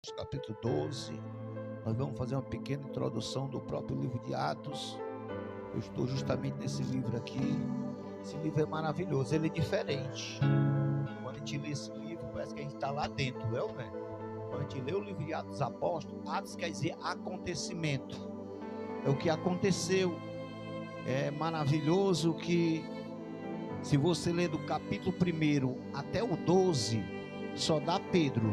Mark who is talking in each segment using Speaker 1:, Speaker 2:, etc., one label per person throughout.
Speaker 1: Capítulo 12, nós vamos fazer uma pequena introdução do próprio livro de Atos. Eu estou justamente nesse livro aqui. Esse livro é maravilhoso, ele é diferente. Quando a gente lê esse livro, parece que a gente está lá dentro, não é? Quando a gente lê o livro de Atos dos Apóstolos, Atos quer dizer acontecimento, é o que aconteceu. É maravilhoso que, se você ler do capítulo 1 até o 12, só dá Pedro.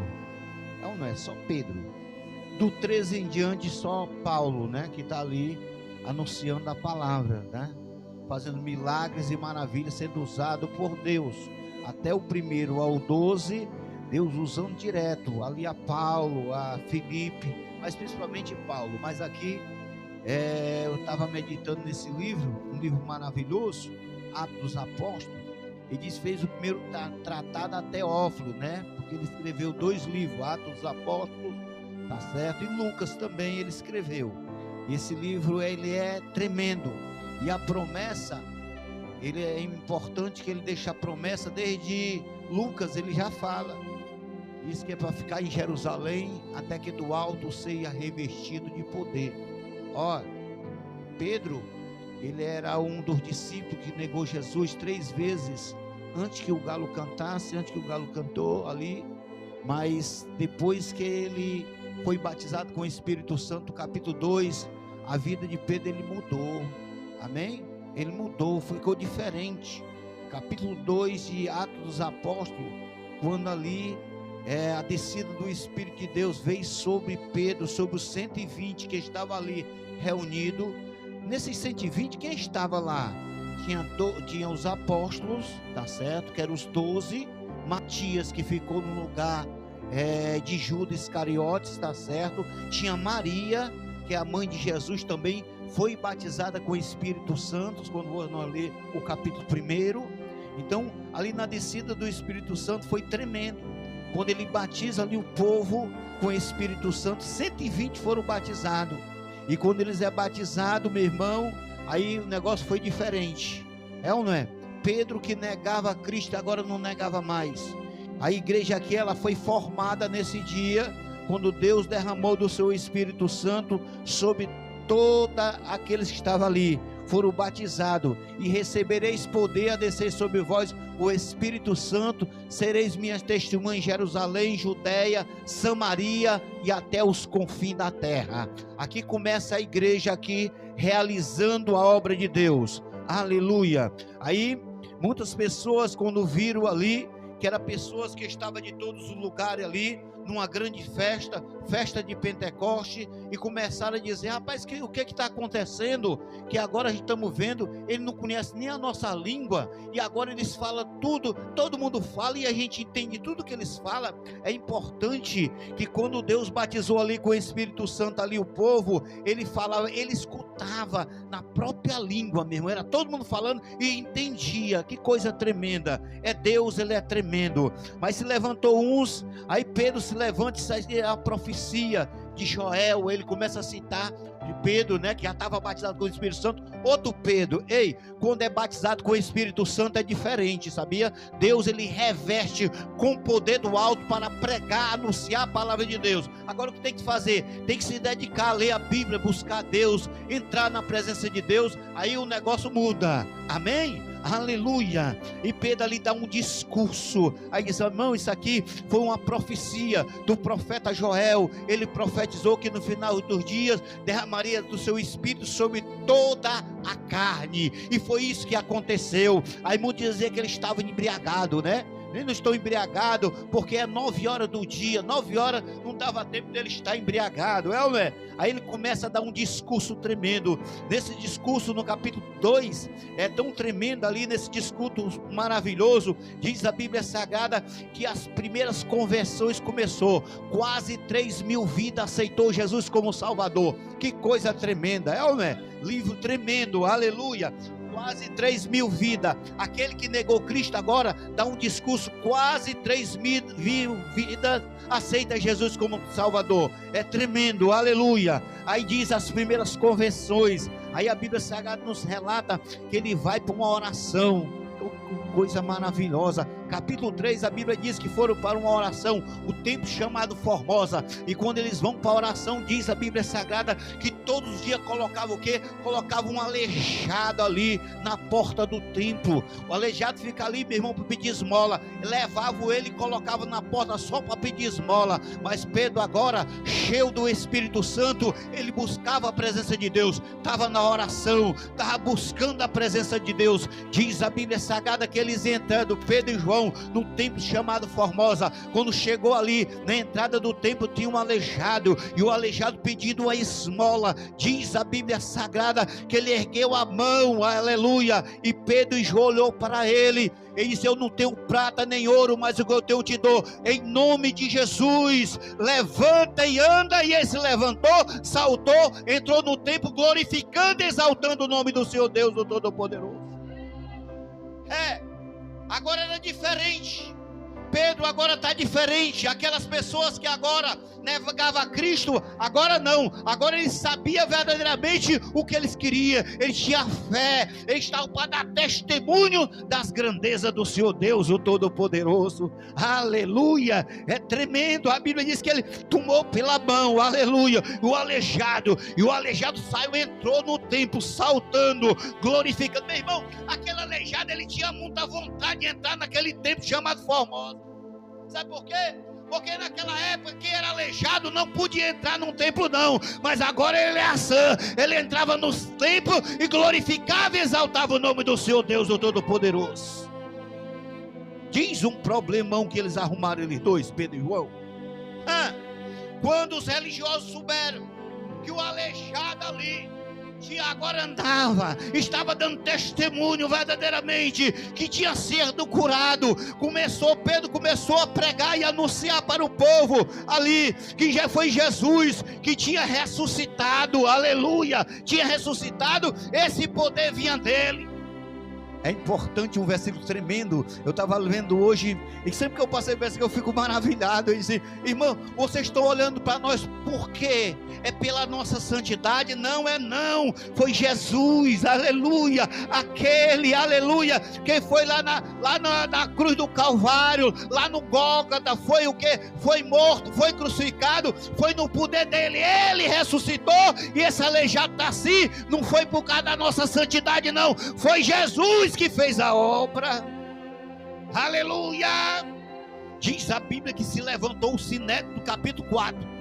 Speaker 1: Não é só Pedro. Do 13 em diante, só Paulo, né? Que está ali anunciando a palavra, né? Fazendo milagres e maravilhas, sendo usado por Deus. Até o 1 ao 12, Deus usando direto. Ali a Paulo, a Filipe, mas principalmente Paulo. Mas aqui, eu estava meditando nesse livro, um livro maravilhoso, Atos dos Apóstolos. Ele diz, fez o primeiro tratado a Teófilo, né? Porque ele escreveu 2 livros, Atos dos Apóstolos, tá certo? E Lucas também ele escreveu. Esse livro, ele é tremendo. E a promessa, ele é importante que ele deixa a promessa desde Lucas, ele já fala. Diz que é para ficar em Jerusalém, até que do alto seja revestido de poder. Ó, Pedro, ele era um dos discípulos que negou Jesus 3 vezes, antes que o galo cantasse, antes que o galo cantou ali, mas depois que ele foi batizado com o Espírito Santo, capítulo 2, a vida de Pedro, ele mudou, amém? Ele mudou, ficou diferente. Capítulo 2 de Atos dos Apóstolos, quando ali a descida do Espírito de Deus veio sobre Pedro, sobre os 120 que estavam ali reunidos. Nesses 120, quem estava lá? Tinha os apóstolos, tá certo? Que eram os 12. Matias, que ficou no lugar de Judas Iscariotes, tá certo? Tinha Maria, que é a mãe de Jesus, também foi batizada com o Espírito Santo, quando nós ler o capítulo 1. Então, ali na descida do Espírito Santo foi tremendo. Quando ele batiza ali o povo com o Espírito Santo, 120 foram batizados. E quando eles é batizado, meu irmão, aí o negócio foi diferente. É ou não é? Pedro, que negava Cristo, agora não negava mais. A igreja aqui, ela foi formada nesse dia, quando Deus derramou do seu Espírito Santo sobre todos aqueles que estavam ali. Foram batizados, e recebereis poder a descer sobre vós o Espírito Santo, sereis minhas testemunhas em Jerusalém, Judeia, Samaria e até os confins da terra. Aqui começa a igreja aqui, realizando a obra de Deus, aleluia. Aí, muitas pessoas quando viram ali, que eram pessoas que estavam de todos os lugares ali, numa grande festa de Pentecoste, e começaram a dizer, rapaz, o que está acontecendo? Que agora a gente estamos vendo, ele não conhece nem a nossa língua, e agora eles falam tudo, todo mundo fala, e a gente entende tudo que eles falam. É importante que quando Deus batizou ali com o Espírito Santo ali o povo, ele falava, ele escutava na própria língua mesmo, era todo mundo falando e entendia. Que coisa tremenda, é Deus, ele é tremendo. Mas se levantou uns, aí Pedro se levanta, isso é a profecia de Joel, ele começa a citar de Pedro, né, que já estava batizado com o Espírito Santo. Outro Pedro, quando é batizado com o Espírito Santo é diferente, sabia? Deus, ele reveste com o poder do alto para pregar, anunciar a palavra de Deus. Agora o que tem que fazer? Tem que se dedicar a ler a Bíblia, buscar Deus, entrar na presença de Deus, aí o negócio muda, amém? Aleluia. E Pedro ali dá um discurso, aí diz, irmão, isso aqui foi uma profecia do profeta Joel. Ele profetizou que no final dos dias derramaria do seu espírito sobre toda a carne, e foi isso que aconteceu. Aí muitos diziam que ele estava embriagado, né? Ele não estou embriagado, porque é 9 horas do dia, 9 horas não dava tempo dele estar embriagado, é ou não é? Aí ele começa a dar um discurso tremendo. Nesse discurso no capítulo 2, é tão tremendo ali, nesse discurso maravilhoso, diz a Bíblia Sagrada, que as primeiras conversões começou, quase 3.000 vidas aceitou Jesus como Salvador. Que coisa tremenda, é ou não é? Livro tremendo, aleluia. Quase 3.000 vidas. Aquele que negou Cristo agora dá um discurso, quase 3.000 vidas aceita Jesus como Salvador. É tremendo, aleluia. Aí diz as primeiras conversões. Aí a Bíblia Sagrada nos relata que ele vai para uma oração. Coisa maravilhosa. capítulo 3, a Bíblia diz que foram para uma oração, o templo chamado Formosa, e quando eles vão para a oração, diz a Bíblia Sagrada, que todos os dias colocavam o quê? Colocavam um aleijado ali, na porta do templo. O aleijado fica ali, meu irmão, para pedir esmola. Levavam ele e colocavam na porta só para pedir esmola. Mas Pedro agora, cheio do Espírito Santo, ele buscava a presença de Deus, estava na oração, estava buscando a presença de Deus. Diz a Bíblia Sagrada que eles entrando, Pedro e João, no templo chamado Formosa. Quando chegou ali, na entrada do templo tinha um aleijado, e o aleijado pedindo a esmola. Diz a Bíblia Sagrada que ele ergueu a mão, aleluia, e Pedro e João olhou para ele. Ele disse: eu não tenho prata nem ouro, mas o que eu tenho te dou, em nome de Jesus, levanta e anda. E ele se levantou, saltou, entrou no templo, glorificando e exaltando o nome do Senhor Deus, o Todo-Poderoso. Agora era diferente. Pedro agora está diferente. Aquelas pessoas que agora negavam a Cristo, agora não. Agora ele sabia verdadeiramente o que eles queriam. Ele tinha fé. Ele estava para dar testemunho das grandezas do Senhor Deus, o Todo-Poderoso. Aleluia. É tremendo. A Bíblia diz que ele tomou pela mão, aleluia, o aleijado. E o aleijado saiu, entrou no templo, saltando, glorificando. Meu irmão, aquele aleijado, ele tinha muita vontade de entrar naquele templo chamado Formosa. Sabe por quê? Porque naquela época quem era aleijado não podia entrar num templo não. Mas agora ele é ação. Ele entrava nos templos e glorificava e exaltava o nome do Senhor Deus, o Todo-Poderoso. Diz um problemão que eles arrumaram, eles dois, Pedro e João. Quando os religiosos souberam que o aleijado ali agora andava, estava dando testemunho verdadeiramente que tinha sido curado, Pedro começou a pregar e anunciar para o povo ali que já foi Jesus que tinha ressuscitado, aleluia, tinha ressuscitado, esse poder vinha dele. É importante um versículo tremendo. Eu estava lendo hoje, e sempre que eu passei o versículo eu fico maravilhado. Eu disse: irmão, vocês estão olhando para nós por quê? É pela nossa santidade? Não é não, foi Jesus, aleluia, aquele, aleluia, quem foi lá na cruz do Calvário, lá no Gólgota, foi o que? Foi morto, foi crucificado, foi no poder dele, ele ressuscitou, e esse aleijado está assim, não foi por causa da nossa santidade não, foi Jesus que fez a obra, aleluia. Diz a Bíblia que se levantou o Sinédrio, no capítulo 4,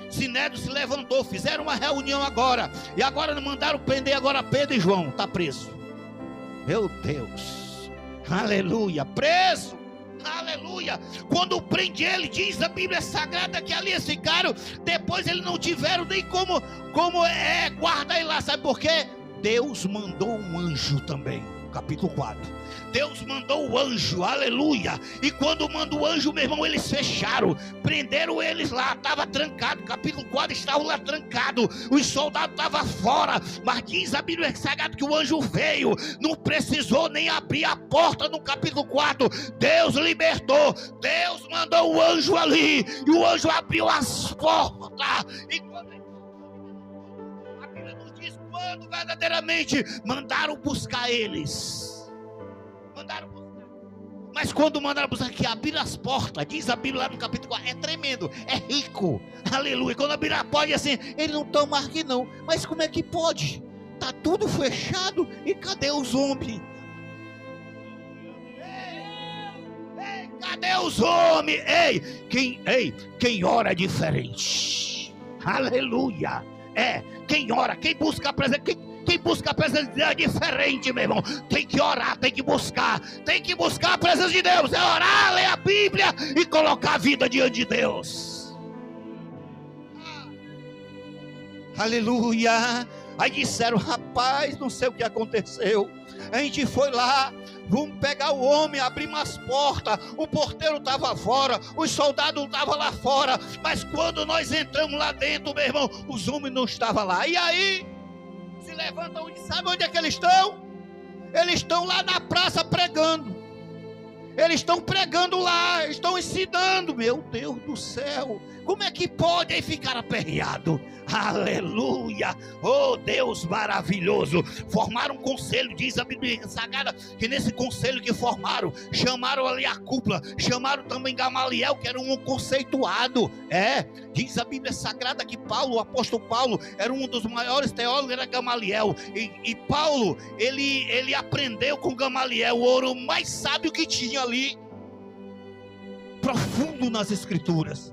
Speaker 1: Sinédrio se levantou, fizeram uma reunião agora, e agora mandaram prender agora Pedro e João, está preso, meu Deus, aleluia, preso, aleluia. Quando prende ele, diz a Bíblia Sagrada que ali eles ficaram, depois eles não tiveram nem como guardar ele lá, sabe por quê? Deus mandou um anjo também, capítulo 4, Deus mandou o anjo, aleluia, e quando manda o anjo, meu irmão, eles fecharam, prenderam eles lá, estava trancado, capítulo 4, estavam lá trancados, os soldados estavam fora, mas diz a Bíblia Sagrada que o anjo veio, não precisou nem abrir a porta no capítulo 4, Deus libertou, Deus mandou o anjo ali, e o anjo abriu as portas, e quando a Bíblia nos diz quando verdadeiramente mandaram buscar eles, mas quando mandaram buscar, que abriram as portas, diz a Bíblia lá no capítulo 4, é tremendo, é rico, aleluia. Quando abriram a porta, assim, eles não estão mais aqui não, mas como é que pode? Está tudo fechado, e cadê os homens? Ei, cadê os homens? Quem ora é diferente, aleluia, quem ora, quem busca a presença, quem busca a presença de Deus é diferente, meu irmão. Tem que orar, tem que buscar a presença de Deus, é orar, ler a Bíblia e colocar a vida diante de Deus. Aleluia. Aí disseram: rapaz, não sei o que aconteceu, a gente foi lá, vamos pegar o homem, abrimos as portas, o porteiro estava fora, os soldados estavam lá fora, mas quando nós entramos lá dentro, meu irmão, os homens não estavam lá. E aí se levantam, sabe onde é que eles estão? Eles estão lá na praça pregando, eles estão pregando lá, estão ensinando. Meu Deus do céu, Como é que pode aí ficar aperreado? Aleluia! Oh, Deus maravilhoso! Formaram um conselho, diz a Bíblia Sagrada, que nesse conselho que formaram, chamaram ali a cúpula, chamaram também Gamaliel, que era um conceituado. Diz a Bíblia Sagrada que Paulo, o apóstolo Paulo, era um dos maiores teólogos, era Gamaliel. E Paulo, ele aprendeu com Gamaliel o ouro mais sábio que tinha ali, profundo nas escrituras.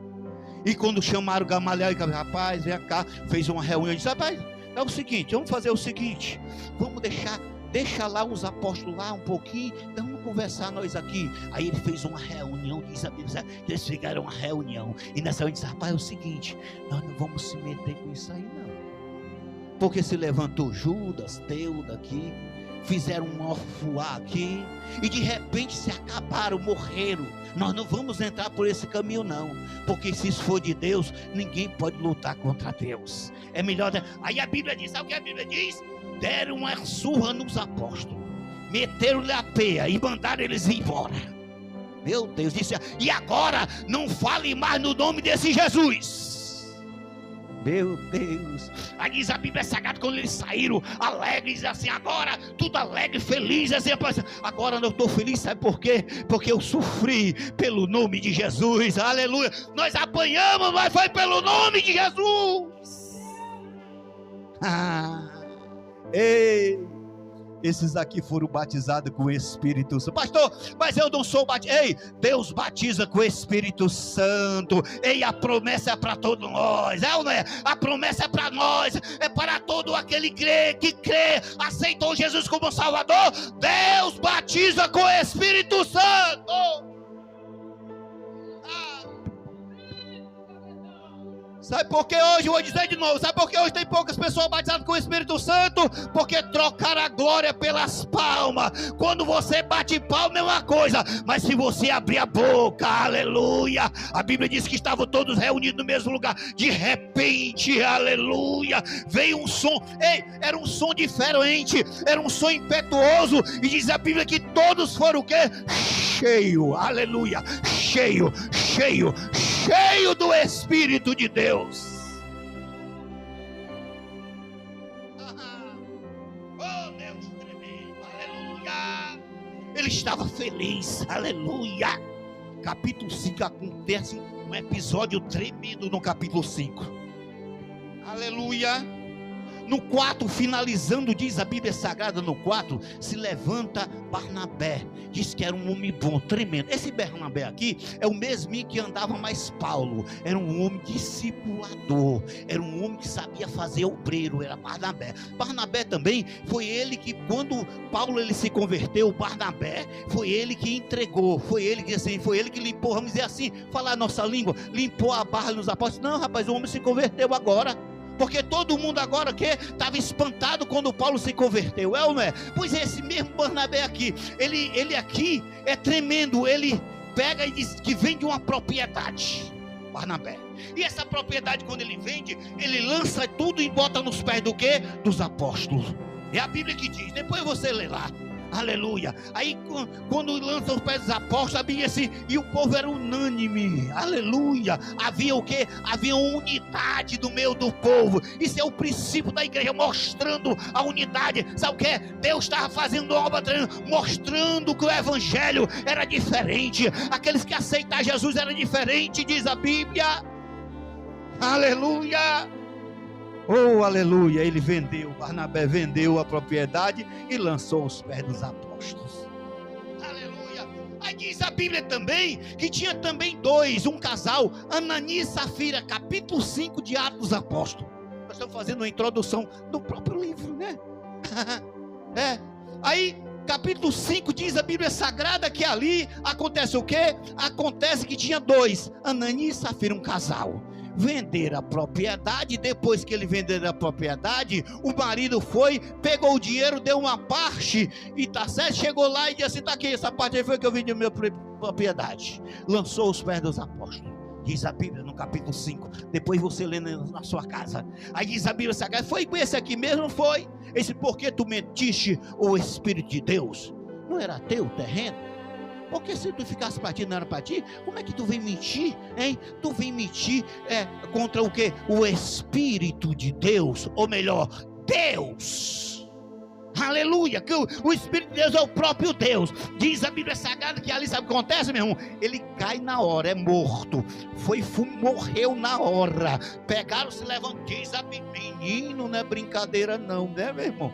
Speaker 1: E quando chamaram Gamaliel, ele disse: rapaz, vem cá, fez uma reunião, disse: rapaz, é o seguinte, vamos fazer o seguinte, vamos deixa lá os apóstolos lá um pouquinho, então vamos conversar nós aqui. Aí ele fez uma reunião, diz a Bíblia, que eles fizeram uma reunião, e nessa reunião disse: rapaz, é o seguinte, nós não vamos se meter com isso aí não, porque se levantou Judas, Teuda aqui, fizeram um ofuá aqui, e de repente se acabaram, morreram. Nós não vamos entrar por esse caminho não, porque se isso for de Deus, ninguém pode lutar contra Deus. É melhor. Aí a Bíblia diz, sabe o que a Bíblia diz? Deram uma surra nos apóstolos, meteram-lhe a peia e mandaram eles embora. Meu Deus, disse: e agora não fale mais no nome desse Jesus. Meu Deus. Aí diz a Bíblia Sagrada, quando eles saíram alegres, assim, agora tudo alegre, feliz, assim, agora eu estou feliz, sabe por quê? Porque eu sofri pelo nome de Jesus. Aleluia. Nós apanhamos, mas foi pelo nome de Jesus. Ei, esses aqui foram batizados com o Espírito Santo. Pastor, mas eu não sou batizado. Ei, Deus batiza com o Espírito Santo. Ei, a promessa é para todos nós. É ou não é? A promessa é para nós. É para todo aquele que crê, aceitou Jesus como Salvador. Deus batiza com o Espírito Santo. Sabe por que hoje, eu vou dizer de novo, sabe por que hoje tem poucas pessoas batizadas com o Espírito Santo? Porque trocaram a glória pelas palmas. Quando você bate palma é uma coisa, mas se você abrir a boca, aleluia, a Bíblia diz que estavam todos reunidos no mesmo lugar, de repente, aleluia, veio um som, era um som diferente, era um som impetuoso, e diz a Bíblia que todos foram o quê? Cheio, aleluia, cheio do Espírito de Deus. Oh, Deus tremendo, aleluia. Ele estava feliz, aleluia. Capítulo 5 acontece um episódio tremendo no capítulo 5. Aleluia. No 4, finalizando, diz a Bíblia Sagrada, no 4, se levanta Barnabé, diz que era um homem bom, tremendo. Esse Barnabé aqui é o mesmo que andava mais Paulo, era um homem discipulador, era um homem que sabia fazer obreiro, era Barnabé. Barnabé também foi ele que, quando Paulo ele se converteu, Barnabé foi ele que entregou, foi ele que limpou, vamos dizer assim, falar a nossa língua, limpou a barra nos apóstolos. Não, rapaz, o homem se converteu agora. Porque todo mundo agora que estava espantado quando Paulo se converteu, é ou não é? Pois é, esse mesmo Barnabé aqui, ele aqui é tremendo, ele pega e diz que vende uma propriedade, Barnabé. E essa propriedade, quando ele vende, ele lança tudo e bota nos pés do quê? Dos apóstolos. É a Bíblia que diz, depois você lê lá. Aleluia. Aí quando lança os pés dos apóstolos, a Bíblia assim, e o povo era unânime, aleluia. Havia o que? Havia uma unidade no meio do povo. Isso é o princípio da igreja, mostrando a unidade. Sabe o que? Deus estava fazendo obra, mostrando que o evangelho era diferente. Aqueles que aceitaram Jesus era diferente, diz a Bíblia. Aleluia. Oh, aleluia, ele vendeu, Barnabé vendeu a propriedade e lançou aos pés dos apóstolos. Aleluia. Aí diz a Bíblia também, que tinha também dois, um casal, Ananias e Safira, capítulo 5 de Atos dos Apóstolos. Nós estamos fazendo uma introdução do próprio livro, né? Aí, capítulo 5 diz a Bíblia Sagrada que ali acontece o quê? Acontece que tinha dois, Ananias e Safira, um casal. Vender a propriedade. Depois que ele vender a propriedade, o marido foi, pegou o dinheiro, deu uma parte, e tá certo, chegou lá e disse assim: tá aqui, essa parte aí foi que eu vendi a minha propriedade. Lançou os pés dos apóstolos, diz a Bíblia no capítulo 5, depois você lê na sua casa. Aí diz a Bíblia Sagrada: foi com esse aqui mesmo? Foi. Esse, porque tu mentiste o Espírito de Deus? Não era teu terreno? Porque se tu ficasse para ti, não era para ti, como é que tu vem mentir, hein? Tu vem mentir contra o quê? O Espírito de Deus, ou melhor, Deus. Aleluia, que o Espírito de Deus é o próprio Deus. Diz a Bíblia Sagrada que ali, sabe o que acontece, meu irmão? Ele cai na hora, é morto. Morreu na hora. Pegaram, se levantaram. Diz a Bíblia, menino, não é brincadeira não, né, meu irmão?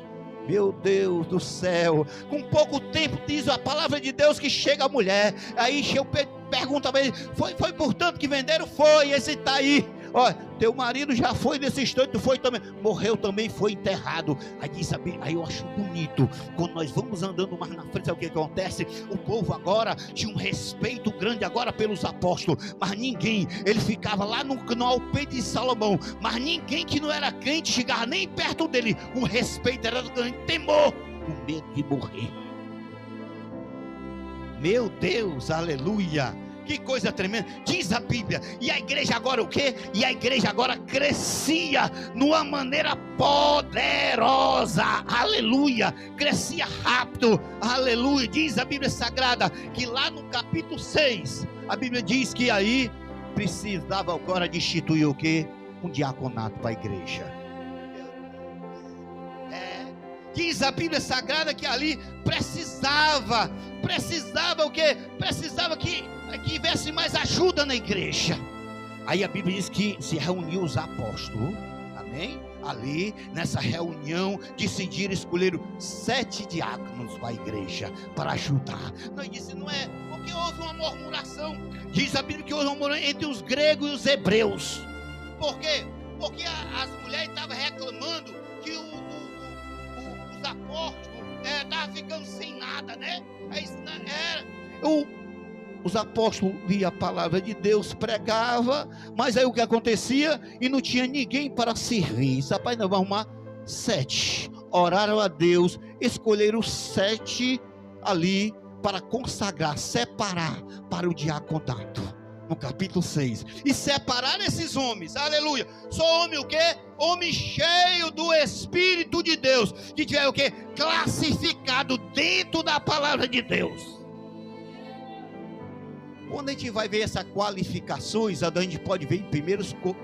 Speaker 1: Meu Deus do céu, com pouco tempo diz a palavra de Deus que chega a mulher. Aí eu pergunto a ele, foi por tanto que venderam? Foi, esse está aí. Olha, teu marido já foi nesse instante, tu foi também, morreu também, foi enterrado. Aí diz, aí eu acho bonito, quando nós vamos andando mais na frente, sabe o que acontece? O povo agora tinha um respeito grande agora pelos apóstolos, mas ninguém, ele ficava lá no alpendre de Salomão, mas ninguém que não era crente chegava nem perto dele, com respeito, era grande temor, com medo de morrer. Meu Deus, aleluia. Que coisa tremenda, diz a Bíblia. E a igreja agora o quê? E a igreja agora crescia numa maneira poderosa, aleluia, crescia rápido, aleluia. Diz a Bíblia Sagrada que lá no capítulo 6, a Bíblia diz que aí precisava agora de instituir o quê? Um diaconato para a igreja. Diz a Bíblia Sagrada que ali precisava o quê? Precisava que tivesse mais ajuda na igreja. Aí a Bíblia diz que se reuniu os apóstolos, amém? Ali, nessa reunião, decidiram escolher 7 diáconos para a igreja, para ajudar. Não, disse, não é, porque houve uma murmuração. Diz a Bíblia que houve uma murmuração entre os gregos e os hebreus. Por quê? Porque as mulheres estavam reclamando que os apóstolos estavam ficando sem nada, né? Os apóstolos liam a palavra de Deus, pregava, mas aí o que acontecia? E não tinha ninguém para servir. Rapaz, nós vamos arrumar 7. Oraram a Deus, escolheram 7 ali para consagrar, separar para o diaconato. No capítulo 6. E separar esses homens, aleluia. Só homem o quê? Homem cheio do Espírito de Deus, que tiver o quê? Classificado dentro da palavra de Deus. Quando a gente vai ver essas qualificações, a gente pode ver em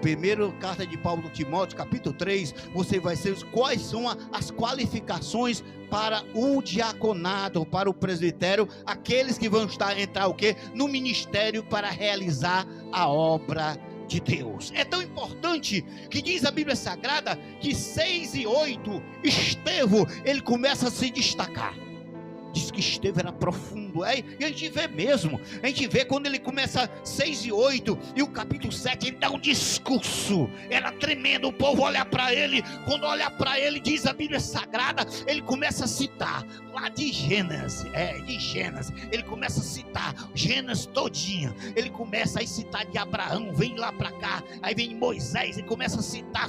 Speaker 1: primeira carta de Paulo a Timóteo, capítulo 3, você vai ver quais são as qualificações para o diaconato, para o presbitério, aqueles que vão entrar o quê? No ministério para realizar a obra de Deus. É tão importante que diz a Bíblia Sagrada que 6 e 8, Estevão, ele começa a se destacar. Diz que Estevão era profundo, e a gente vê mesmo, a gente vê quando ele começa 6 e 8, e o capítulo 7, ele dá um discurso, era tremendo, o povo olha para ele, quando olha para ele, diz a Bíblia Sagrada, ele começa a citar, lá de Gênesis, ele começa a citar, Gênesis todinha, ele começa a citar de Abraão, vem lá para cá, aí vem Moisés, ele começa a citar,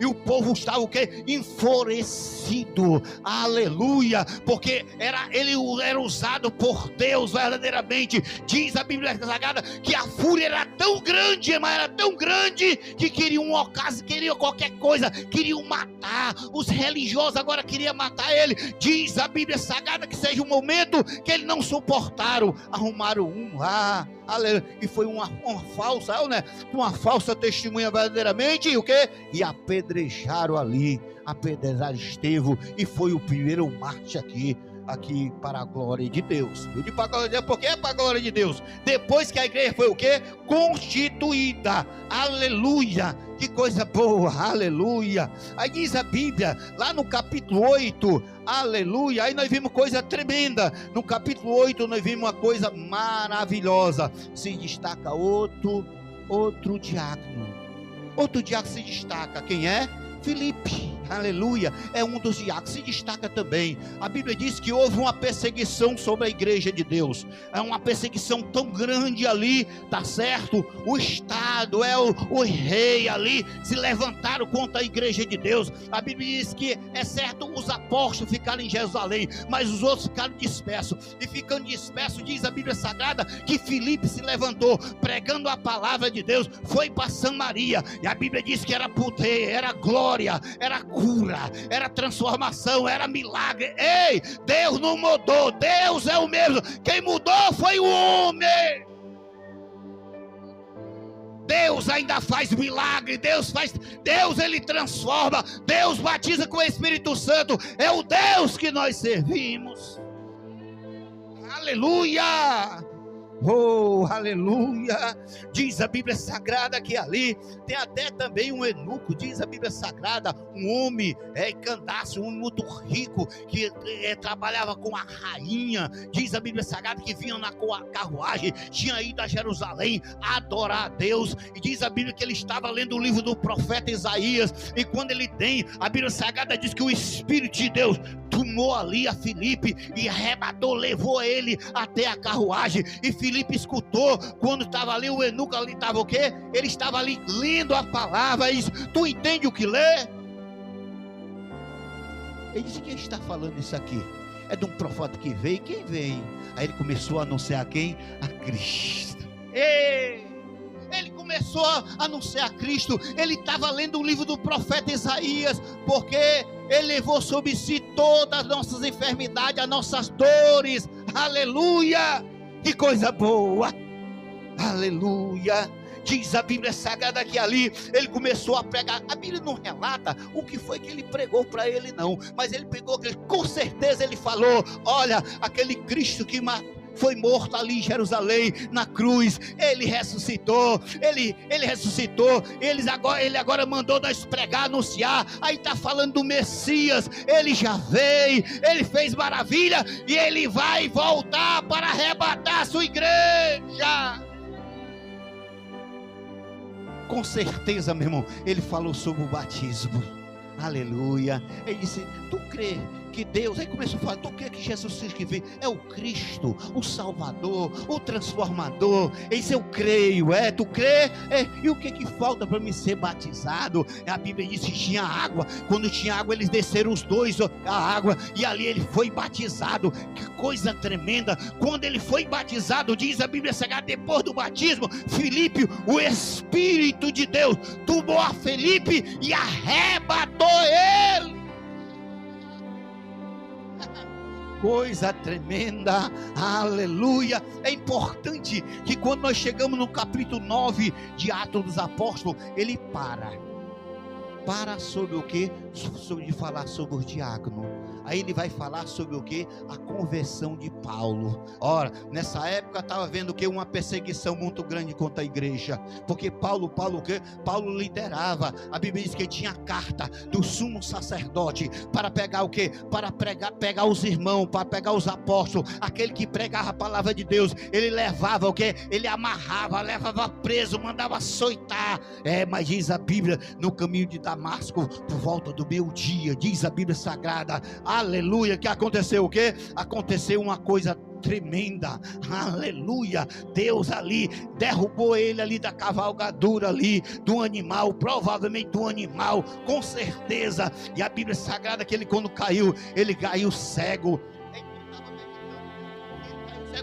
Speaker 1: e o povo está o quê? Enfurecido, aleluia, porque ele era usado por Deus verdadeiramente. Diz a Bíblia Sagrada que a fúria era tão grande, mas era tão grande que queriam uma ocasião, queriam qualquer coisa, queriam matar. Os religiosos agora queriam matar ele. Diz a Bíblia Sagrada que seja um momento que eles não suportaram, arrumaram e foi uma falsa, né? Uma falsa testemunha verdadeiramente, e o quê? E apedrejaram ali, apedrejaram Estevão, e foi o primeiro mártir aqui para a glória de Deus. Eu digo para a glória de Deus, porque é para a glória de Deus. Depois que a igreja foi o quê? Constituída. Aleluia. Que coisa boa. Aleluia. Aí diz a Bíblia, lá no capítulo 8, aleluia. Aí nós vimos coisa tremenda. No capítulo 8 nós vimos uma coisa maravilhosa. Se destaca outro diácono. Outro diácono se destaca. Quem é? Filipe, aleluia, é um dos diáconos, se destaca também. A Bíblia diz que houve uma perseguição sobre a igreja de Deus, é uma perseguição tão grande ali, tá certo? O Estado, o rei ali, se levantaram contra a igreja de Deus. A Bíblia diz que é certo, os apóstolos ficaram em Jerusalém, mas os outros ficaram dispersos, e ficando dispersos, diz a Bíblia Sagrada, que Filipe se levantou, pregando a palavra de Deus, foi para Samaria, e a Bíblia diz que era poder, era glória, era cura, era transformação, era milagre. Ei, Deus não mudou, Deus é o mesmo. Quem mudou foi o homem. Deus ainda faz milagre, Deus ele transforma, Deus batiza com o Espírito Santo. É o Deus que nós servimos. Aleluia! Oh, aleluia! Diz a Bíblia Sagrada que ali tem até também um eunuco, diz a Bíblia Sagrada, um homem Candace, um homem muito rico, que trabalhava com a rainha. Diz a Bíblia Sagrada que vinha na carruagem, tinha ido a Jerusalém adorar a Deus, e diz a Bíblia que ele estava lendo o livro do profeta Isaías, e quando ele tem, a Bíblia Sagrada diz que o Espírito de Deus tomou ali a Filipe e arrebatou, levou ele até a carruagem, e Filipe escutou, quando estava ali, o eunuco ali estava o quê? Ele estava ali lendo a palavra, e disse: tu entende o que lê? Ele disse: quem está falando isso aqui? É de um profeta que veio. Quem vem? Aí ele começou a anunciar quem? A Cristo. Ele começou a anunciar a Cristo. Ele estava lendo o livro do profeta Isaías, porque ele levou sobre si todas as nossas enfermidades, as nossas dores. Aleluia! Que coisa boa! Aleluia! Diz a Bíblia Sagrada que ali ele começou a pregar. A Bíblia não relata o que foi que ele pregou para ele, não, mas ele pegou, com certeza ele falou: olha, aquele Cristo que foi morto ali em Jerusalém, na cruz, ele ressuscitou, ele ressuscitou, ele agora mandou nós pregar, anunciar. Aí está falando do Messias, ele já veio, ele fez maravilha, e ele vai voltar para arrebatar a sua igreja. Com certeza, meu irmão, ele falou sobre o batismo. Aleluia. Ele disse: tu crê que Deus, aí começou a falar: tu crê que Jesus Cristo que veio é o Cristo, o Salvador, o Transformador? Ele disse: eu creio. Tu crê? E o que falta para me ser batizado? A Bíblia diz que tinha água. Quando tinha água, eles desceram os dois a água, e ali ele foi batizado. Que coisa tremenda! Quando ele foi batizado, diz a Bíblia Sagrada, depois do batismo, Filipe, o Espírito de Deus tomou a Filipe e arrebatou ele. Coisa tremenda, aleluia. É importante que quando nós chegamos no capítulo 9 de Atos dos Apóstolos, ele para sobre o que? De falar sobre os diáconos. Aí ele vai falar sobre o que? A conversão de Paulo. Ora, nessa época estava vendo o que? Uma perseguição muito grande contra a igreja, porque Paulo o quê? Paulo liderava. A Bíblia diz que tinha a carta do sumo sacerdote para pegar o quê? Para pegar os irmãos, para pegar os apóstolos. Aquele que pregava a palavra de Deus, ele levava o quê? Ele amarrava, levava preso, mandava açoitar. Mas diz a Bíblia, no caminho de Damasco, por volta do meio-dia, diz a Bíblia Sagrada, aleluia, que aconteceu o quê? Aconteceu uma coisa tremenda, aleluia. Deus ali derrubou ele ali da cavalgadura ali, do animal, provavelmente do animal, com certeza. E a Bíblia Sagrada que ele, quando caiu, ele caiu cego.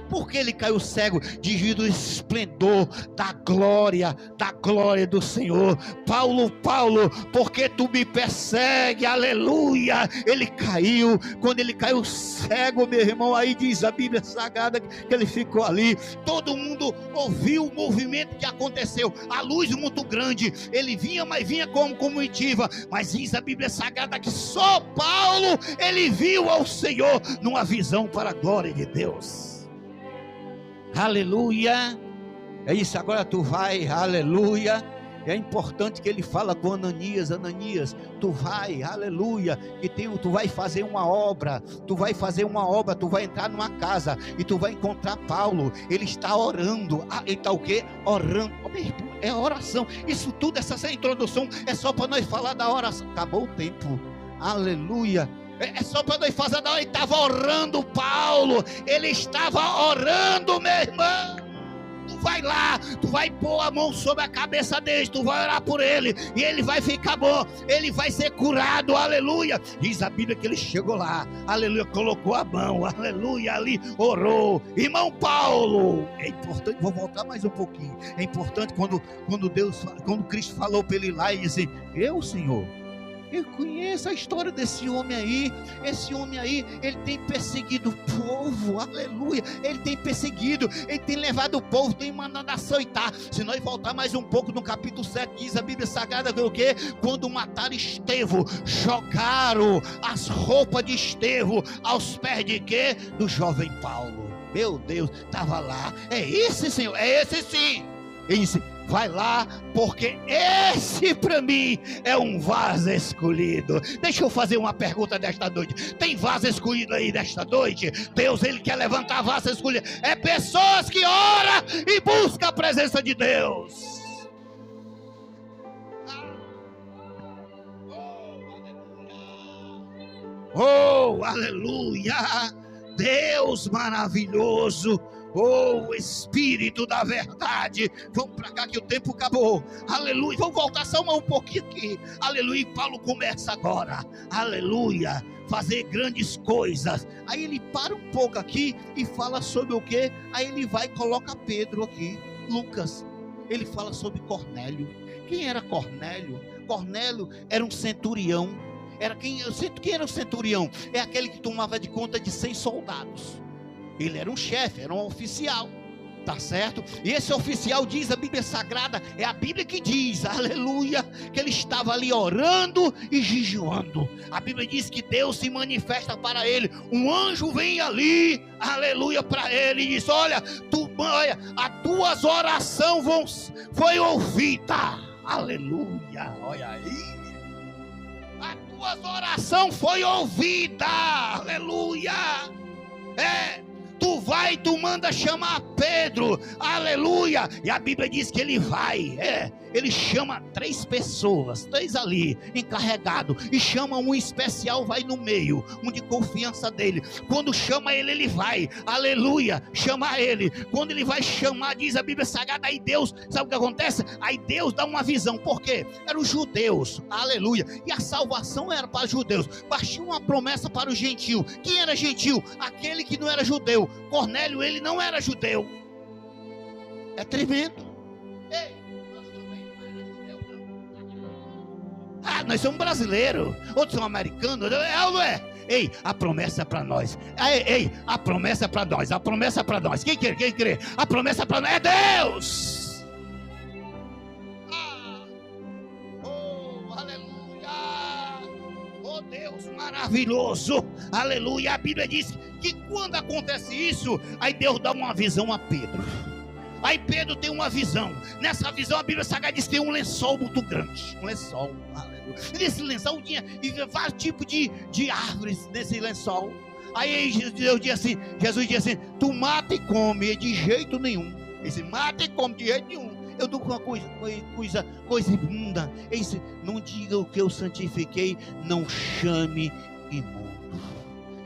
Speaker 1: Por que ele caiu cego? Devido ao esplendor da glória do Senhor. Paulo, porque tu me persegue? Aleluia. Ele caiu, quando ele caiu cego, meu irmão, aí diz a Bíblia Sagrada que ele ficou ali. Todo mundo ouviu o movimento que aconteceu, a luz muito grande, ele vinha, mas vinha como comitiva, mas diz a Bíblia Sagrada que só Paulo, ele viu ao Senhor numa visão para a glória de Deus. Aleluia. É isso, agora tu vai, aleluia. É importante que ele fala com Ananias: Ananias, tu vai, aleluia, que tu vai fazer uma obra, tu vai entrar numa casa e tu vai encontrar Paulo. Ele está orando. Ele está o quê? Orando. É oração. Isso tudo, essa introdução é só para nós falar da oração. Acabou o tempo. Aleluia. É só para nós fazer. Ele estava orando, Paulo. Ele estava orando, meu irmão. Tu vai lá, tu vai pôr a mão sobre a cabeça dele, tu vai orar por ele, e ele vai ficar bom, ele vai ser curado, aleluia. Diz a Bíblia que ele chegou lá, aleluia, colocou a mão, aleluia, ali, orou. Irmão Paulo, é importante, vou voltar mais um pouquinho. É importante quando Cristo falou para ele lá e disse: eu, Senhor, Eu conheço a história desse homem aí. Esse homem aí, ele tem perseguido o povo, aleluia. Ele tem perseguido, ele tem levado o povo, tem mandado açoitar. Se nós voltar mais um pouco no capítulo 7, diz a Bíblia Sagrada que o quê? Quando mataram Estevão, jogaram as roupas de Estevão aos pés de quê? Do jovem Paulo. Meu Deus, estava lá. É esse, Senhor, é esse sim. Ele disse: vai lá, porque esse para mim é um vaso escolhido. Deixa eu fazer uma pergunta desta noite. Tem vaso escolhido aí desta noite? Deus, ele quer levantar vaso escolhido. É pessoas que oram e buscam a presença de Deus. Oh, aleluia. Deus maravilhoso. Oh, Espírito da verdade. Vamos para cá que o tempo acabou. Aleluia. Vamos voltar só um pouquinho aqui. Aleluia. E Paulo começa agora. Aleluia. Fazer grandes coisas. Aí ele para um pouco aqui e fala sobre o quê? Aí ele vai e coloca Pedro aqui. Lucas. Ele fala sobre Cornélio. Quem era Cornélio? Cornélio era um centurião. Quem era o centurião? É aquele que tomava de conta de 100 soldados. Ele era um chefe, era um oficial, tá certo? E esse oficial, diz a Bíblia Sagrada, é a Bíblia que diz, aleluia, que ele estava ali orando e jejuando. A Bíblia diz que Deus se manifesta para ele, um anjo vem ali, aleluia, para ele e diz: olha, a tua oração foi ouvida, aleluia, olha aí. A tua oração foi ouvida, aleluia. Tu manda chamar Pedro, aleluia. E a Bíblia diz que ele vai, ele chama 3 pessoas, 3 ali, encarregado, e chama um especial, vai no meio, um de confiança dele. Quando chama ele, ele vai, aleluia, chamar ele. Quando ele vai chamar, diz a Bíblia Sagrada, aí Deus, sabe o que acontece? Aí Deus dá uma visão, por quê? Eram os judeus, aleluia, e a salvação era para os judeus, mas tinha uma promessa para o gentil. Quem era gentil? Aquele que não era judeu. Cornélio, ele não era judeu. É tremendo. Ei, nós também não era judeu, não. Nós somos brasileiros, outros são americanos, é ou não é? Ei, a promessa é para nós. Ei, a promessa é para nós. A promessa é para nós. Quem crê? A promessa é para nós. É Deus. Oh, aleluia. Oh, Deus maravilhoso. Aleluia. A Bíblia diz que quando acontece isso, aí Deus dá uma visão a Pedro. Aí Pedro tem uma visão. Nessa visão a Bíblia Sagrada diz que tem um lençol muito grande. Um lençol, aleluia. E nesse lençol tinha vários tipos de árvores nesse lençol. Aí Jesus diz assim: tu mata e come de jeito nenhum. Ele disse: mata e come de jeito nenhum. Eu dou uma coisa imunda. Ele disse: não diga o que eu santifiquei, não chame imundo.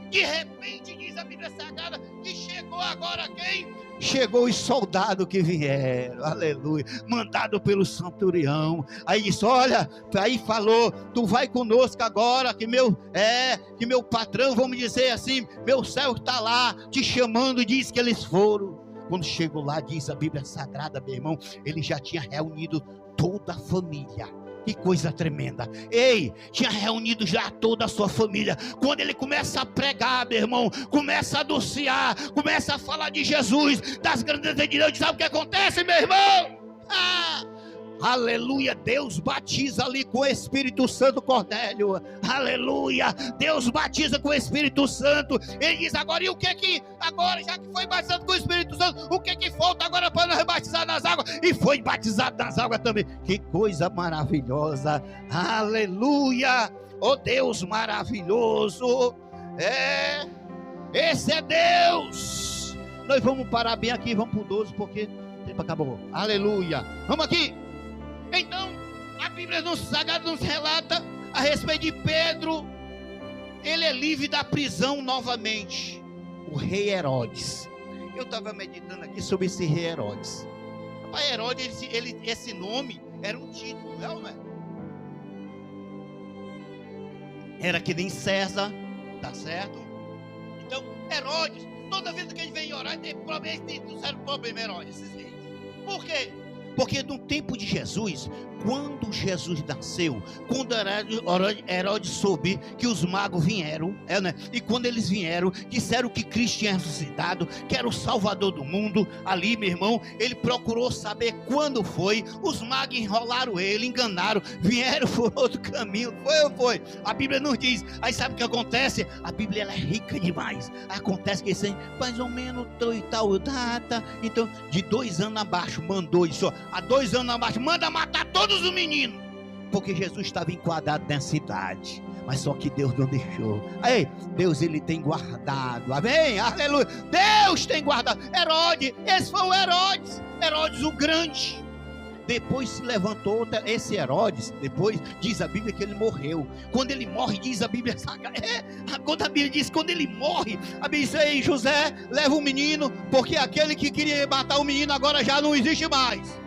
Speaker 1: De repente diz a Bíblia Sagrada que chegou agora quem? Chegou os soldados que vieram, aleluia, mandado pelo centurião. Aí disse: olha, aí falou: tu vai conosco agora, que meu patrão, vamos dizer assim, meu servo está lá te chamando. Diz que eles foram. Quando chegou lá, diz a Bíblia Sagrada, meu irmão, ele já tinha reunido toda a família. Que coisa tremenda. Ei, tinha reunido já toda a sua família. Quando ele começa a pregar, meu irmão, começa a anunciar, começa a falar de Jesus, das grandezas de Deus, sabe o que acontece, meu irmão? Aleluia, Deus batiza ali com o Espírito Santo Cornélio, aleluia, Deus batiza com o Espírito Santo. Ele diz: agora, e o que agora, já que foi batizado com o Espírito Santo, o que falta agora para nós batizar nas águas? E foi batizado nas águas também. Que coisa maravilhosa, aleluia, oh Deus maravilhoso, esse é Deus. Nós vamos parar bem aqui, vamos para o 12, porque o tempo acabou, aleluia, vamos aqui. Então, a Bíblia Sagrada nos relata a respeito de Pedro. Ele é livre da prisão novamente. O rei Herodes. Eu estava meditando aqui sobre esse rei Herodes. Pai Herodes, esse nome era um título, não é? Era que nem César, tá certo? Então, Herodes, toda vez que ele vem orar, tem problema, Herodes. Por quê? Porque no tempo de Jesus, quando Jesus nasceu, quando Herodes soube que os magos vieram, né? E quando eles vieram, disseram que Cristo tinha ressuscitado, que era o Salvador do mundo, ali, meu irmão, ele procurou saber quando foi. Os magos enrolaram ele, enganaram, vieram por outro caminho, foi. A Bíblia nos diz. Aí sabe o que acontece? A Bíblia, ela é rica demais. Acontece que isso mais ou menos tal data, então de 2 anos abaixo, mandou isso, há 2 anos abaixo, manda matar todos os meninos, porque Jesus estava enquadrado nessa idade, mas só que Deus não deixou. Aí, Deus, ele tem guardado, amém, aleluia, Deus tem guardado. Herodes, esse foi o Herodes o grande. Depois se levantou esse Herodes, depois diz a Bíblia que ele morreu. Quando ele morre, diz a Bíblia, quando a Bíblia diz, quando ele morre, a Bíblia diz aí, José, leva o menino, porque aquele que queria matar o menino agora já não existe mais.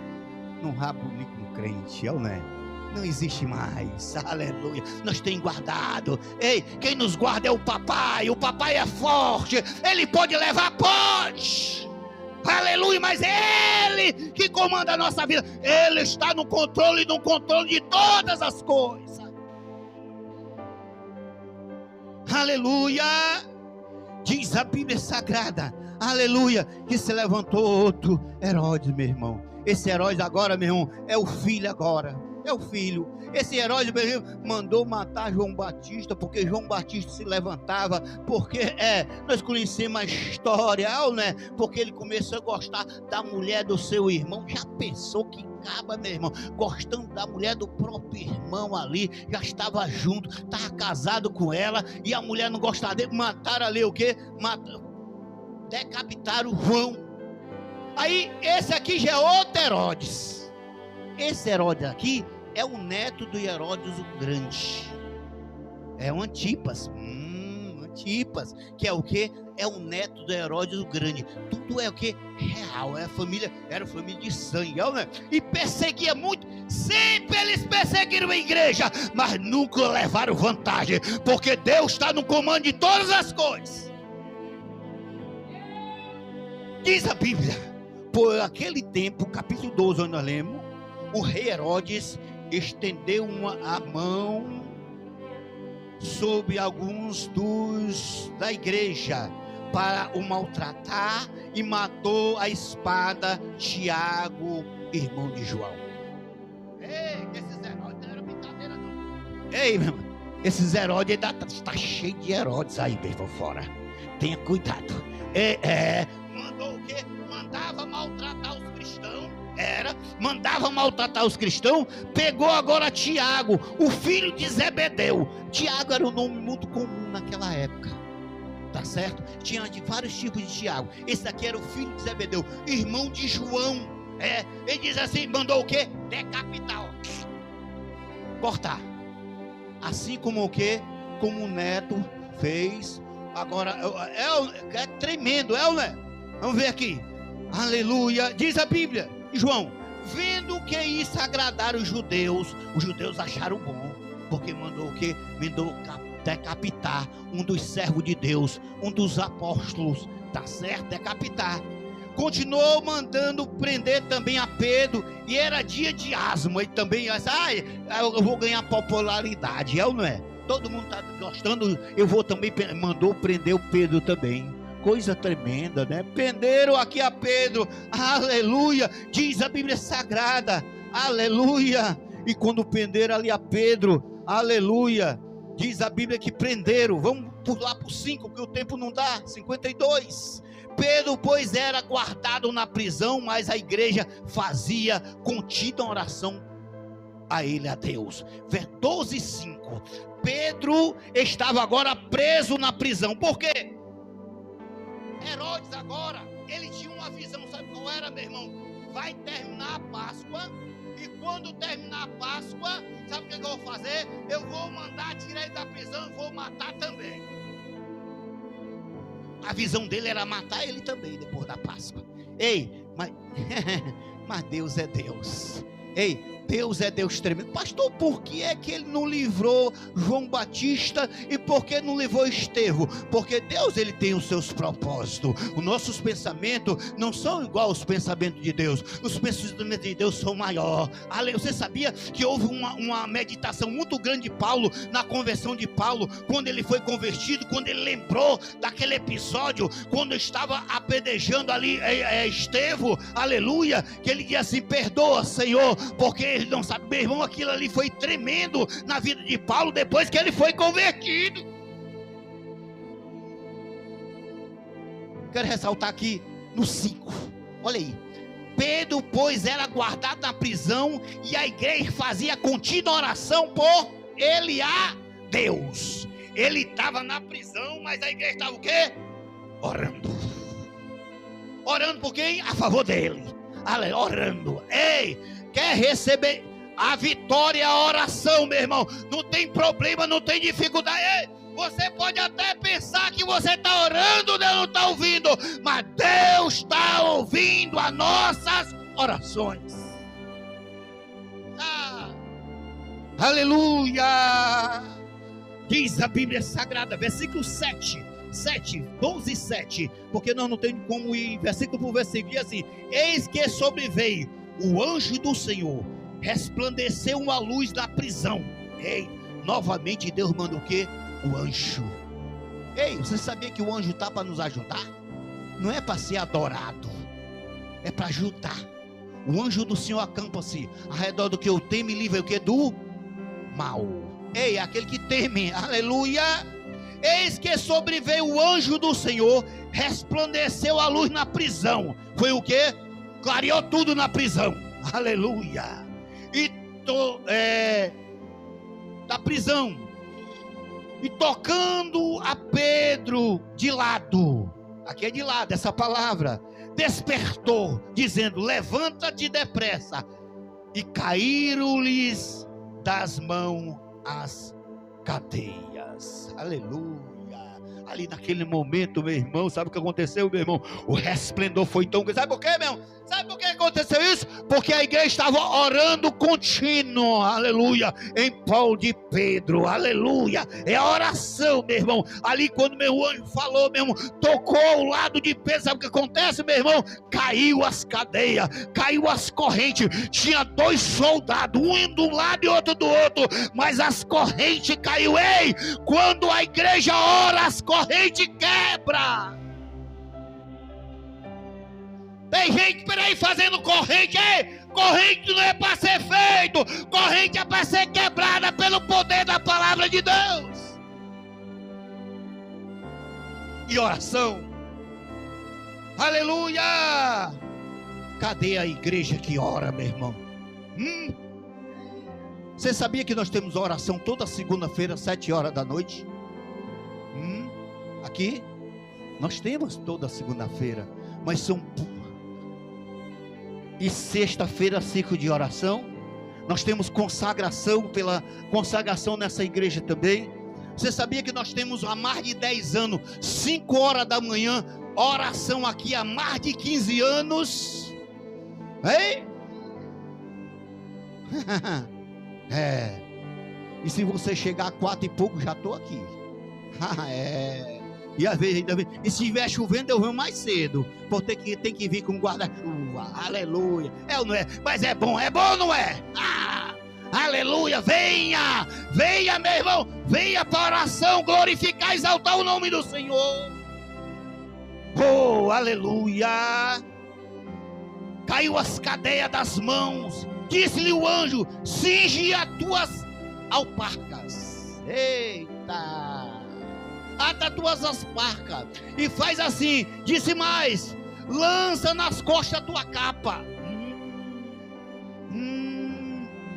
Speaker 1: No rabo do crente, né? Não existe mais, aleluia, nós temos guardado. Ei, quem nos guarda é o papai é forte, ele pode levar, pode. Aleluia, mas é Ele que comanda a nossa vida. Ele está no controle de todas as coisas. Aleluia. Diz a Bíblia Sagrada, aleluia, que se levantou outro Herodes, meu irmão. Esse Herodes agora, meu irmão, é o filho agora. É o filho. Esse Herodes mandou matar João Batista, porque João Batista se levantava, porque nós conhecemos a história, né? Porque ele começou a gostar da mulher do seu irmão. Já pensou que acaba, meu irmão, gostando da mulher do próprio irmão ali, já estava junto, estava casado com ela, e a mulher não gostava dele, mataram ali o quê? Decapitaram João. Aí esse aqui já é outro Herodes. Esse Herodes aqui é o neto do Herodes o Grande. É o Antipas. Antipas, que é o que? É o neto do Herodes o Grande. Tudo é o que? Real. Era família de sangue, né? E perseguia muito. Sempre eles perseguiram a igreja, mas nunca levaram vantagem, porque Deus está no comando de todas as coisas. Diz a Bíblia, por aquele tempo, capítulo 12, onde nós lemos, o rei Herodes estendeu a mão sobre alguns da igreja para o maltratar e matou a espada Tiago, irmão de João. Ei, esses Herodes não eram brincadeira não. Ei, meu irmão, esses Herodes está cheio de Herodes aí, bem fora. Tenha cuidado. Mandou o quê? Mandava maltratar os cristãos. Mandava maltratar os cristãos. Pegou agora Tiago, o filho de Zebedeu. Tiago era um nome muito comum naquela época, tá certo? Tinha vários tipos de Tiago. Esse daqui era o filho de Zebedeu, irmão de João. Ele diz assim, mandou o quê? Decapitar, cortar. Assim como o quê? Como o neto fez. Agora é tremendo, né? Vamos ver aqui. Aleluia. Diz a Bíblia, João, vendo que isso agradar os judeus acharam bom, porque mandou o quê? Mandou decapitar um dos servos de Deus, um dos apóstolos, tá certo? Decapitar. Continuou mandando prender também a Pedro, e era dia de asma, e também, eu vou ganhar popularidade, não é? Todo mundo está gostando, eu vou também, mandou prender o Pedro também. Coisa tremenda, né? Prenderam aqui a Pedro, aleluia, diz a Bíblia Sagrada, aleluia. E quando prenderam ali a Pedro, aleluia, diz a Bíblia que prenderam. Vamos pular por 5, porque o tempo não dá. 52. Pedro, pois, era guardado na prisão, mas a igreja fazia contínua oração a ele, a Deus. 12:5. Pedro estava agora preso na prisão. Por quê? Herodes agora, ele tinha uma visão, sabe qual era, meu irmão? Vai terminar a Páscoa, e quando terminar a Páscoa, sabe o que eu vou fazer? Eu vou mandar tirar ele da prisão e vou matar também. A visão dele era matar ele também depois da Páscoa. Ei, mas Deus é Deus. Ei, Deus é Deus tremendo. Pastor, por que é que ele não livrou João Batista e por que não livrou Estevão? Porque Deus, ele tem os seus propósitos. Os nossos pensamentos não são igual aos pensamentos de Deus. Os pensamentos de Deus são maiores. Você sabia que houve uma meditação muito grande de Paulo, na conversão de Paulo, quando ele foi convertido, quando ele lembrou daquele episódio, quando estava apedrejando ali Estevão, aleluia, que ele dizia assim: perdoa, Senhor, porque ele não sabe. Meu irmão, aquilo ali foi tremendo na vida de Paulo depois que ele foi convertido. Quero ressaltar aqui no 5, olha aí. Pedro, pois, era guardado na prisão e a igreja fazia contínua oração por ele a Deus. Ele estava na prisão, mas a igreja estava o quê? Orando. Orando por quem? A favor dele. Orando. Ei, quer receber a vitória, a oração, meu irmão? Não tem problema, não tem dificuldade. Ei, você pode até pensar que você está orando, Deus não está ouvindo, mas Deus está ouvindo as nossas orações. Aleluia! Diz a Bíblia Sagrada, versículo 7, 12 e 7, porque nós não temos como ir versículo por versículo. Diz assim: eis que sobreveio o anjo do Senhor, resplandeceu uma luz na prisão. Ei, novamente Deus manda o quê? O anjo. Ei, você sabia que o anjo está para nos ajudar? Não é para ser adorado, é para ajudar. O anjo do Senhor acampa-se ao redor do que eu temo e livra o que? Do mal. Ei, aquele que teme, aleluia. Eis que sobreveio o anjo do Senhor, resplandeceu a luz na prisão. Foi o que? Clareou tudo na prisão, aleluia. E da prisão, e tocando a Pedro de lado, aqui é de lado essa palavra, despertou, dizendo: levanta-te depressa. E caíram-lhes das mãos as cadeias, aleluia. Ali naquele momento, meu irmão, sabe o que aconteceu, meu irmão? O resplendor foi tão grande. Sabe por quê, meu irmão? Sabe por que aconteceu isso? Porque a igreja estava orando contínuo, aleluia, em prol de Pedro, aleluia. É a oração, meu irmão. Ali quando meu anjo falou, meu irmão, tocou ao lado de Pedro, sabe o que acontece, meu irmão? Caiu as cadeias, caiu as correntes. Tinha 2 soldados, um de um lado e outro do outro, mas as correntes caiu. Ei, quando a igreja ora, as correntes quebram. Tem gente por aí fazendo corrente. Ei, corrente não é para ser feito, corrente é para ser quebrada pelo poder da palavra de Deus. E oração, aleluia. Cadê a igreja que ora, meu irmão? Você sabia que nós temos oração toda segunda-feira, 7 horas da noite? Aqui nós temos toda segunda-feira, mas são... E sexta-feira, ciclo de oração. Nós temos consagração, pela consagração nessa igreja também. Você sabia que nós temos há mais de 10 anos, 5 horas da manhã, oração aqui há mais de 15 anos? Hein? E se você chegar a 4 e pouco, já estou aqui. E às vezes ainda vem. E se estiver chovendo, eu venho mais cedo, porque tem que vir com guarda-chuva. Aleluia. É ou não é? Mas é bom ou não é? Aleluia. Venha, meu irmão. Venha para a oração, glorificar, exaltar o nome do Senhor. Oh, aleluia. Caiu as cadeias das mãos. Disse-lhe o anjo: cinge as tuas alparcas. Eita. Ata tuas alparcas e faz assim. Disse mais: lança nas costas a tua capa.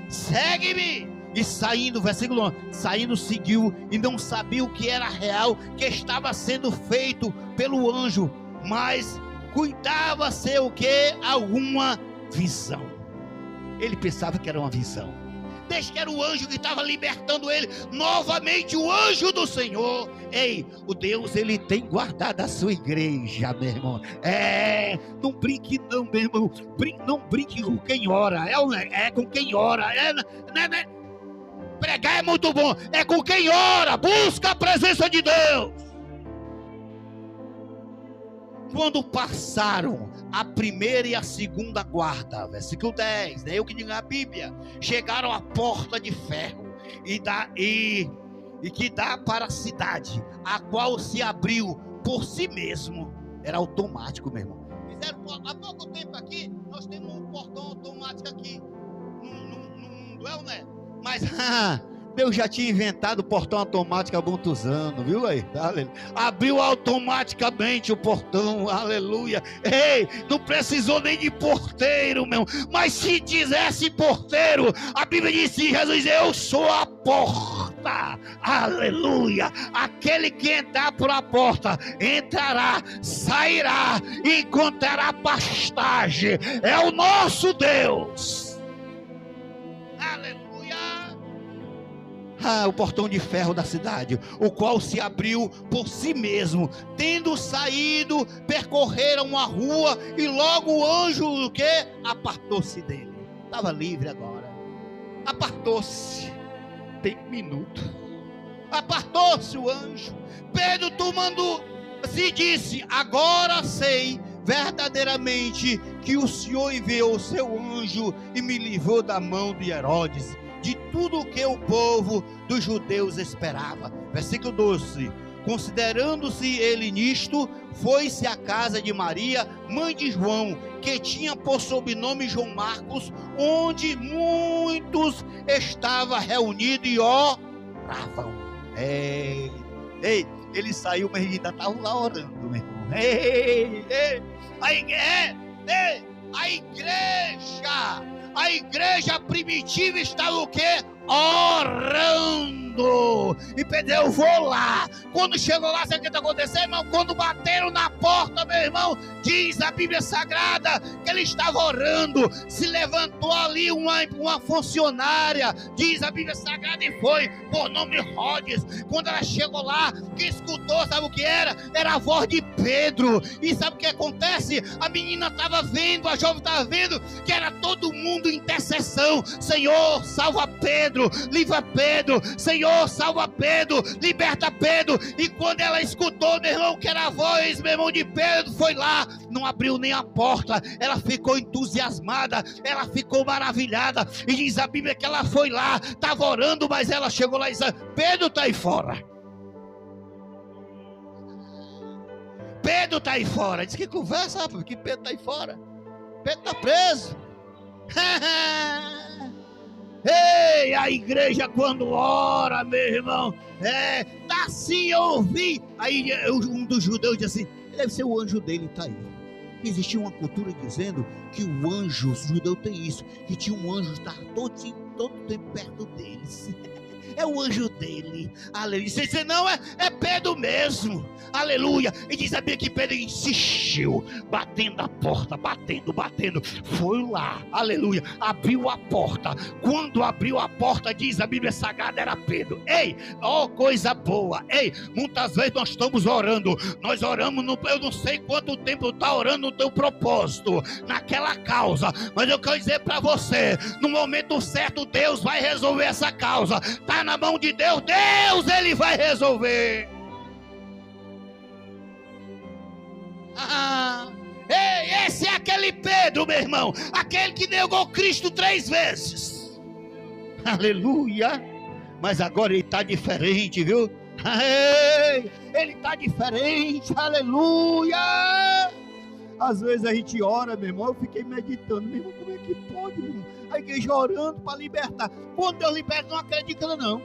Speaker 1: Segue-me. E saindo, versículo 1, saindo seguiu, e não sabia o que era real, que estava sendo feito pelo anjo, mas cuidava ser o que? Alguma visão. Ele pensava que era uma visão. desde que era o anjo que estava libertando ele, novamente o anjo do Senhor. Ei, o Deus, ele tem guardado a sua igreja, meu irmão. Não brinque não, meu irmão. Não brinque com quem ora. É com quem ora. Pregar é muito bom, é com quem ora, busca a presença de Deus. Quando passaram a primeira e a segunda guarda, versículo 10, né? Eu que digo a Bíblia, chegaram à porta de ferro e que dá para a cidade, a qual se abriu por si mesmo. Era automático, meu irmão. Fizeram há pouco tempo aqui, nós temos um portão automático aqui no mundo, né? Mas Deus já tinha inventado o portão automático há muitos anos, viu aí? Aleluia. Abriu automaticamente o portão, aleluia. Ei, não precisou nem de porteiro, meu. Mas se quisesse porteiro, a Bíblia disse, Jesus, eu sou a porta, aleluia. Aquele que entrar por a porta, entrará, sairá, encontrará pastagem. É o nosso Deus, aleluia. O portão de ferro da cidade, o qual se abriu por si mesmo. Tendo saído, percorreram a rua e logo o anjo o quê? Apartou-se dele. Estava livre agora. Apartou-se. Tem um minuto. Apartou-se o anjo. Pedro tomando-se disse: agora sei verdadeiramente que o Senhor enviou o seu anjo e me livrou da mão de Herodes, de tudo o que o povo dos judeus esperava. Versículo 12. Considerando-se ele nisto, foi-se à casa de Maria, mãe de João, que tinha por sobrenome João Marcos, onde muitos estavam reunidos e oravam. Ei, ele saiu, mas ainda estavam lá orando, meu irmão. A igreja primitiva estava o quê? Orando. E Pedro, eu vou lá. Quando chegou lá, sabe o que está acontecendo, irmão? Quando bateram na porta, meu irmão, diz a Bíblia Sagrada que ele estava orando. Se levantou ali uma funcionária, diz a Bíblia Sagrada, e foi por nome Rhodes. Quando ela chegou lá, que escutou, sabe o que era? Era a voz de Pedro. E sabe o que acontece? A menina estava vendo, a jovem estava vendo que era todo mundo em intercessão. Senhor, salva Pedro, livra Pedro. Senhor, salva Pedro, liberta Pedro. E quando ela escutou, meu irmão, que era a voz, meu irmão, de Pedro, foi lá, não abriu nem a porta. Ela ficou entusiasmada, ela ficou maravilhada. E diz a Bíblia que ela foi lá, estava orando, mas ela chegou lá e disse: Pedro está aí fora. Pedro está aí fora. Diz: que conversa, rapaz, que Pedro está aí fora. Pedro está preso. Ei, a igreja quando ora, meu irmão, tá assim, eu ouvi. Aí um dos judeus disse assim: deve ser o anjo dele, tá aí. Existia uma cultura dizendo que o anjo, o judeu tem isso, que tinha um anjo que estava todo tempo perto deles. É o anjo dele, aleluia. Você diz: não, é Pedro mesmo, aleluia. E diz a Bíblia que Pedro insistiu, batendo a porta, batendo. Foi lá, aleluia, abriu a porta. Quando abriu a porta, diz a Bíblia Sagrada, era Pedro. Ei, coisa boa. Ei, muitas vezes nós estamos orando, nós oramos, eu não sei quanto tempo está orando no teu propósito, naquela causa, mas eu quero dizer para você, no momento certo Deus vai resolver essa causa. Está na mão de Deus, ele vai resolver. Ei, esse é aquele Pedro, meu irmão, aquele que negou Cristo 3 vezes. Aleluia. Mas agora ele está diferente, viu? Ele está diferente, aleluia. Às vezes a gente ora, meu irmão, eu fiquei meditando, meu irmão, como é que pode, meu irmão? A igreja orando para libertar. Quando Deus liberta, não acredita não.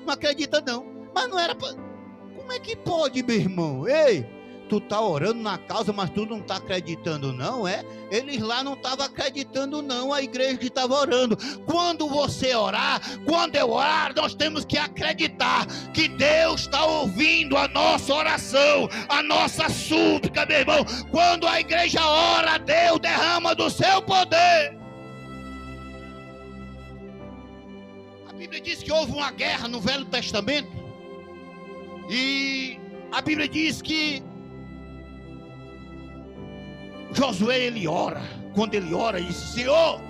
Speaker 1: Não acredita não. Mas não era para... Como é que pode, meu irmão? Ei, tu tá orando na causa, mas tu não tá acreditando não, é? Eles lá não estavam acreditando não, a igreja que estava orando. Quando você orar, quando eu orar, nós temos que acreditar que Deus está ouvindo a nossa oração, a nossa súplica, meu irmão. Quando a igreja ora, Deus derrama do seu poder. Bíblia diz que houve uma guerra no Velho Testamento. E a Bíblia diz que Josué, ele ora. Quando ele ora, ele diz: Senhor,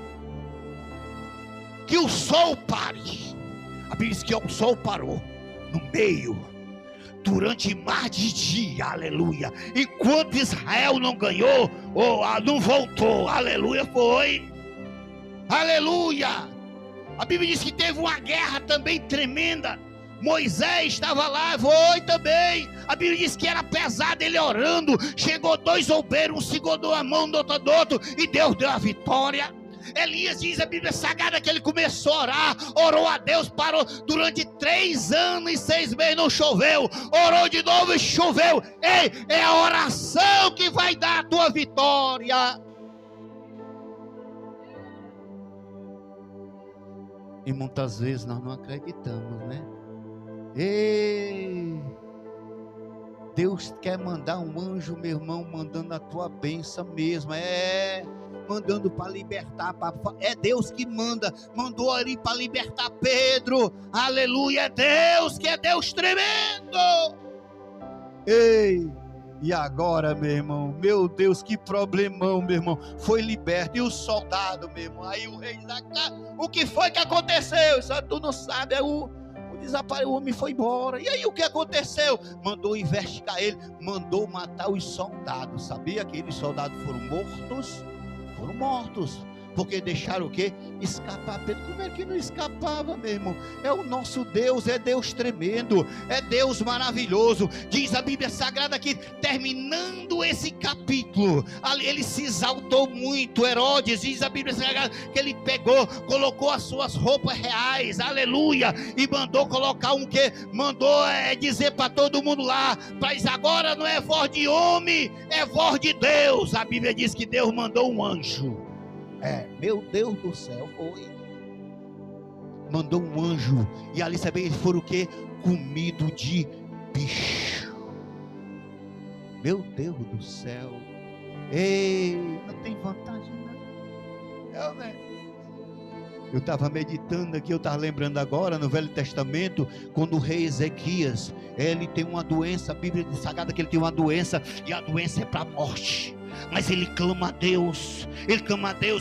Speaker 1: que o sol pare. A Bíblia diz que o sol parou no meio, durante mais de dia, aleluia. Enquanto Israel não ganhou, ou não voltou, aleluia, foi, aleluia. A Bíblia diz que teve uma guerra também tremenda. Moisés estava lá, foi também. A Bíblia diz que era pesado, ele orando. Chegou 2 obreiros, um segurou a mão do outro, e Deus deu a vitória. Elias diz a Bíblia Sagrada que ele começou a orar, orou a Deus, parou durante 3 anos e 6 meses, não choveu, orou de novo e choveu. Ei, é a oração que vai dar a tua vitória. E muitas vezes nós não acreditamos, né? Ei, Deus quer mandar um anjo, meu irmão, mandando a tua bênção mesmo, mandando para libertar, é Deus que mandou ali para libertar Pedro, aleluia, é Deus, que é Deus tremendo. Ei, e agora, meu irmão, meu Deus, que problemão, meu irmão, foi liberto, e o soldado, meu irmão, aí o rei da casa, o que foi que aconteceu? Só tu não sabe, o homem foi embora. E aí o que aconteceu? Mandou investigar ele, mandou matar os soldados. Sabia que aqueles soldados foram mortos? Foram mortos, porque deixaram o quê? Escapar. Pedro, como é que não escapava, meu irmão? É o nosso Deus, é Deus tremendo, é Deus maravilhoso. Diz a Bíblia Sagrada que, terminando esse capítulo, ali ele se exaltou muito. Herodes, diz a Bíblia Sagrada que ele pegou, colocou as suas roupas reais, aleluia, e mandou colocar um quê? Mandou dizer para todo mundo lá, mas agora não é voz de homem, é voz de Deus. A Bíblia diz que Deus mandou um anjo. Meu Deus do céu, foi. Mandou um anjo. E ali, sabe, eles foram o quê? Comido de bicho. Meu Deus do céu. Ei, não tem vantagem, não. Eu estava meditando aqui, eu estava lembrando agora, no Velho Testamento, quando o rei Ezequias, ele tem uma doença, a Bíblia diz Sagrada que ele tem uma doença, e a doença é para a morte. Mas ele clama a Deus,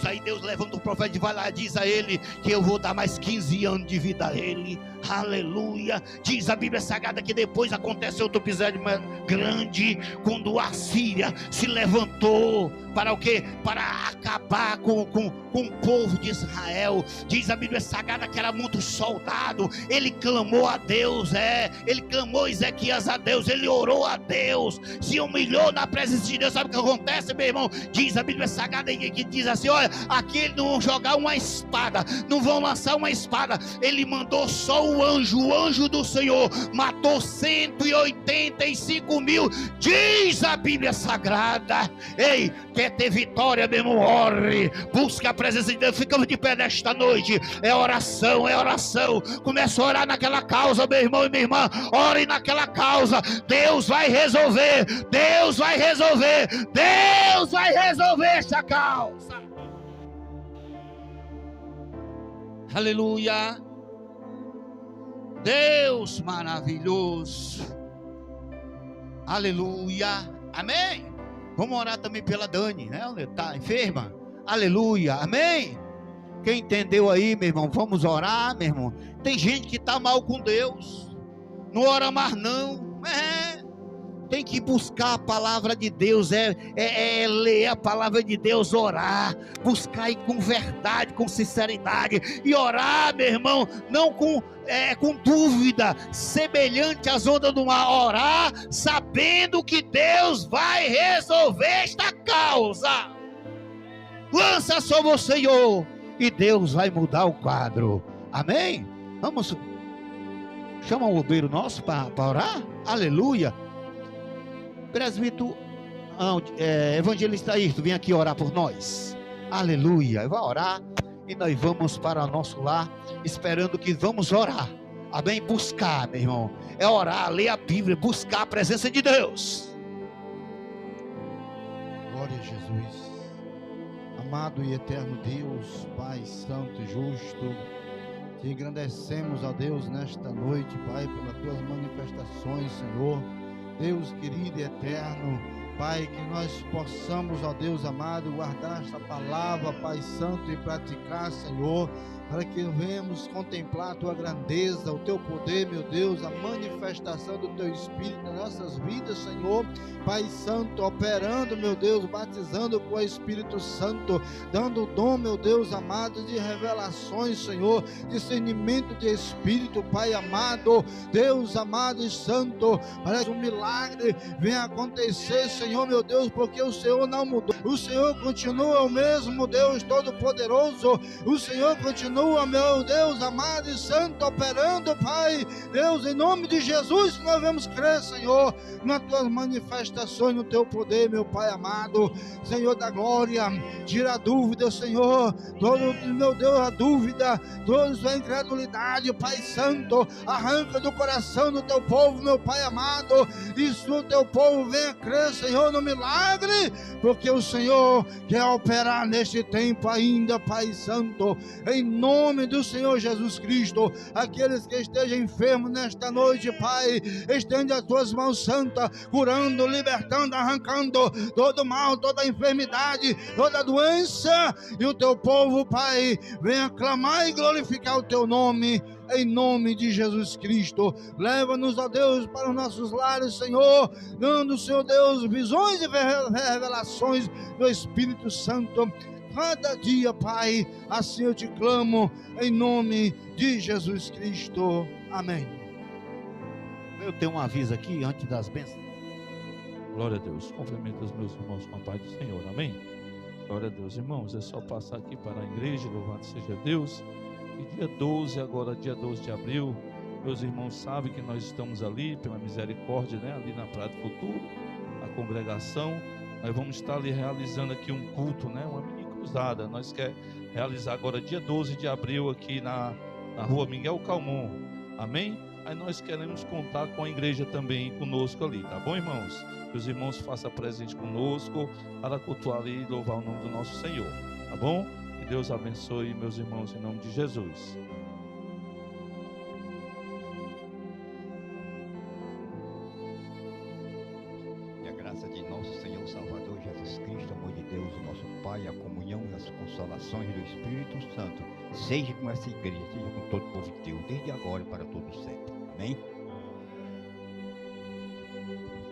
Speaker 1: aí Deus levanta o profeta e vai lá, diz a ele que eu vou dar mais 15 anos de vida a ele, aleluia. Diz a Bíblia Sagrada que depois acontece outro episódio grande, quando a Síria se levantou para o quê? Para acabar com o povo de Israel. Diz a Bíblia Sagrada que era muito soldado, ele clamou a Deus, ele clamou Ezequias a Deus, ele orou a Deus, se humilhou na presença de Deus. Sabe o que acontece, meu irmão? Diz a Bíblia Sagrada que diz assim: olha, aqui eles não vão jogar uma espada, não vão lançar uma espada, ele mandou só o anjo do Senhor, matou 185 mil, diz a Bíblia Sagrada. Ei, quer ter vitória, meu irmão? Ore, busca a presença de Deus. Ficamos de pé nesta noite, é oração, começa a orar naquela causa, meu irmão e minha irmã, ore naquela causa, Deus vai resolver essa causa. Aleluia. Deus maravilhoso. Aleluia. Amém. Vamos orar também pela Dani, né? Ela está enferma. Aleluia. Amém. Quem entendeu aí, meu irmão? Vamos orar, meu irmão. Tem gente que está mal com Deus, não ora mais não. Tem que buscar a palavra de Deus, ler a palavra de Deus, orar, buscar aí com verdade, com sinceridade, e orar, meu irmão, não com dúvida, semelhante às ondas do mar, orar sabendo que Deus vai resolver esta causa. Lança sobre o Senhor e Deus vai mudar o quadro. Amém? Vamos, chama o obreiro nosso para orar. Aleluia. Presbítero, evangelista Ayrton, vem aqui orar por nós. Aleluia. Vai orar e nós vamos para o nosso lar, esperando que vamos orar. Amém? Buscar, meu irmão, é orar, ler a Bíblia, buscar a presença de Deus.
Speaker 2: Glória a Jesus. Amado e eterno Deus, Pai santo e justo, Te engrandecemos, ó Deus, nesta noite, Pai, pelas tuas manifestações, Senhor. Deus querido e eterno, Pai, que nós possamos, ó Deus amado, guardar esta palavra, Pai Santo, e praticar, Senhor, para que venhamos contemplar a Tua grandeza, o Teu poder, meu Deus, a manifestação do Teu Espírito nas nossas vidas, Senhor. Pai Santo, operando, meu Deus, batizando com o Espírito Santo, dando o dom, meu Deus amado, de revelações, Senhor, discernimento de Espírito, Pai amado, Deus amado e santo, para que um milagre venha acontecer, Senhor, meu Deus, porque o Senhor não mudou, o Senhor continua o mesmo Deus Todo-Poderoso, o Senhor continua, meu Deus amado e santo, operando, Pai, Deus, em nome de Jesus, que nós vamos crer, Senhor, nas tuas manifestações, no teu poder, meu Pai amado, Senhor da glória, tira a dúvida, Senhor, todo, meu Deus, a dúvida, toda a incredulidade, Pai Santo, arranca do coração do teu povo, meu Pai amado, e se o teu povo venha crer, Senhor, no milagre, porque o Senhor quer operar neste tempo ainda, Pai Santo, em nome do Senhor Jesus Cristo. Aqueles que estejam enfermos nesta noite, Pai, estende as tuas mãos santas, curando, libertando, arrancando todo mal, toda enfermidade, toda doença, e o teu povo, Pai, venha clamar e glorificar o teu nome, em nome de Jesus Cristo. Leva-nos, ó Deus, para os nossos lares, Senhor, dando, Senhor Deus, visões e revelações do Espírito Santo cada dia, Pai. Assim eu te clamo, em nome de Jesus Cristo. Amém.
Speaker 1: Eu tenho um aviso aqui antes das bênçãos.
Speaker 3: Glória a Deus. Cumprimento os meus irmãos com a paz do Senhor. Amém? Glória a Deus, irmãos. É só passar aqui para a igreja, louvado seja Deus. E dia 12, agora dia 12 de abril, meus irmãos sabem que nós estamos ali, pela misericórdia, né? Ali na Praia do Futuro, a congregação. Nós vamos estar ali realizando aqui um culto, né? Uma mini cruzada. Nós queremos realizar agora dia 12 de abril aqui na rua Miguel Calmon. Amém? Aí nós queremos contar com a igreja também conosco ali, tá bom, irmãos? Que os irmãos façam presente conosco para cultuar ali e louvar o nome do nosso Senhor, tá bom? Que Deus abençoe meus irmãos em nome de Jesus.
Speaker 4: E a graça de nosso Senhor Salvador Jesus Cristo, amor de Deus, o nosso Pai, a comunhão e as consolações do Espírito Santo, seja com essa igreja, seja com todo o povo de Deus, desde agora e para todo sempre. Amém?